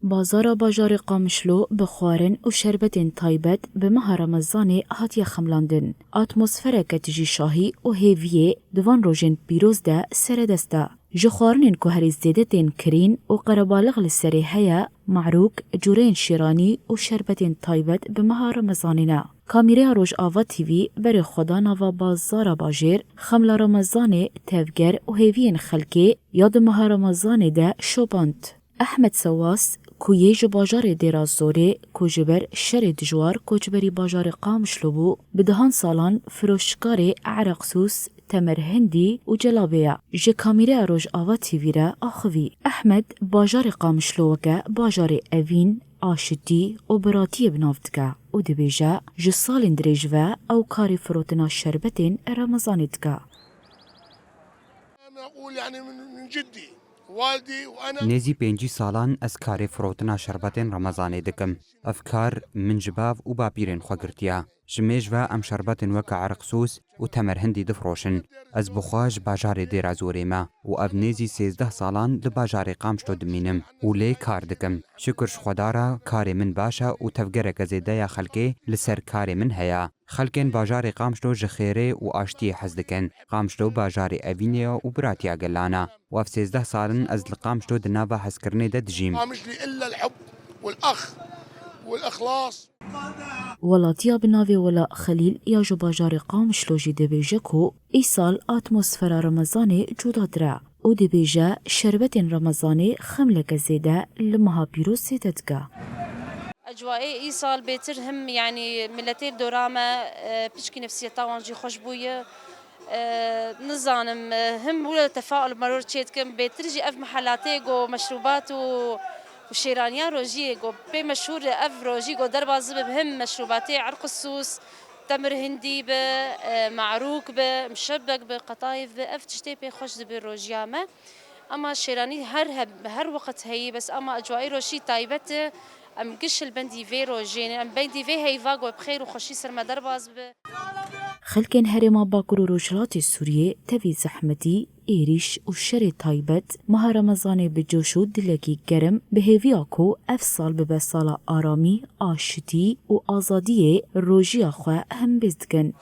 بازار باجار قامشلو بخوارن و شربتین تایبت به ماه رمضان هاتیه خملاندن. اتمسفره کتجی شاهی و هیویه دوان روژن پیروز ده سر دسته. جخوارنین که هری زیدتین کرین و قربالغ لسری هیا معروک جورین شیرانی و شربتین تایبت به ماه رمضانینا. کامیره روش آوا تیوی بر خدا نوا بازار باجر خملا رمضان تفگر و هیوین خلکی یاد ماه رمضان ده شوباند. احمد سواس کویه جو باجار دیرازوره کوجبر شر دجوار کوجبری باجار قامشلو بو بدهان سالان فروشکار عرقسوس تمر هندی و جلابیا جه کامیره روش آوا تیویره آخوی. احمد باجار قامشلو وگه باجار اوین آشتی و براتی بنافتگه و دبیجه جه سال درجوه او کاری فروتنا شربتین رمضانیدگه. أنا أقول يعني من جدي والدي وأنا نزی 5 سالان از کاری فروتنا شربتین رمضانی دکم. افکار من جباف و باپیرن خوگرتیا. جمیج و ام شربتین وک عرقسوس و تمر هندی دفروشن. از بخواج باجار دیرازوری ما و اب نزی 13 سالان د باجار قامشلو دمینم و لی کار دکم. شکرش خدارا کاری من باشا و تفگره گزیده یا خلکی لسر کاری من هیا. خلکن باجار قامشلو جخیره و آشتی حزدکن. قامشلو باجار اوینیا و براتیا گلانا. و اف 13 سالن از لقامشلو دنابا حسکرنی ده دجیم. مش لي إلا الحب والأخ والإخلاص. ولاتیا بناوی ولا خلیل یا جو باجار قامشلو جی دبیجه کو ای سال اتمسفر رمضان جدا دره او دبیجه شربتین رمضانی خملک زیده لمها پیروز سیتدگه. أجواء إيصال بيترهم يعني ملتي الدراما بتشكي نفسية طبعا جي خوشبوية نظام هم ولا تفاؤل مرور تشيتكم بيترجي أف محلاتي جو مشروبات وشيرانيا روجي جو بي مشهور أف روجي جو درباز بهم مشروباتي عرق السوس تمر هندي معروك مشبك بقطايف بأف تشتي بي خوش بالروجيامة أما شيراني هر وقت هي بس أما أجواء روشي طيبته ام قش البندي فيرو جين ام بندي في هيفاغو بخير وخشي سر ما درباز خلکن هرما باکر و روشلات سوریه تفی زحمتی ایریش و شر تایبت ماه رمضان بجوش و دلکی گرم به هیویاکو اف سال به سال آرامی آشتی و آزادی روژیا خواه هم بزدگن.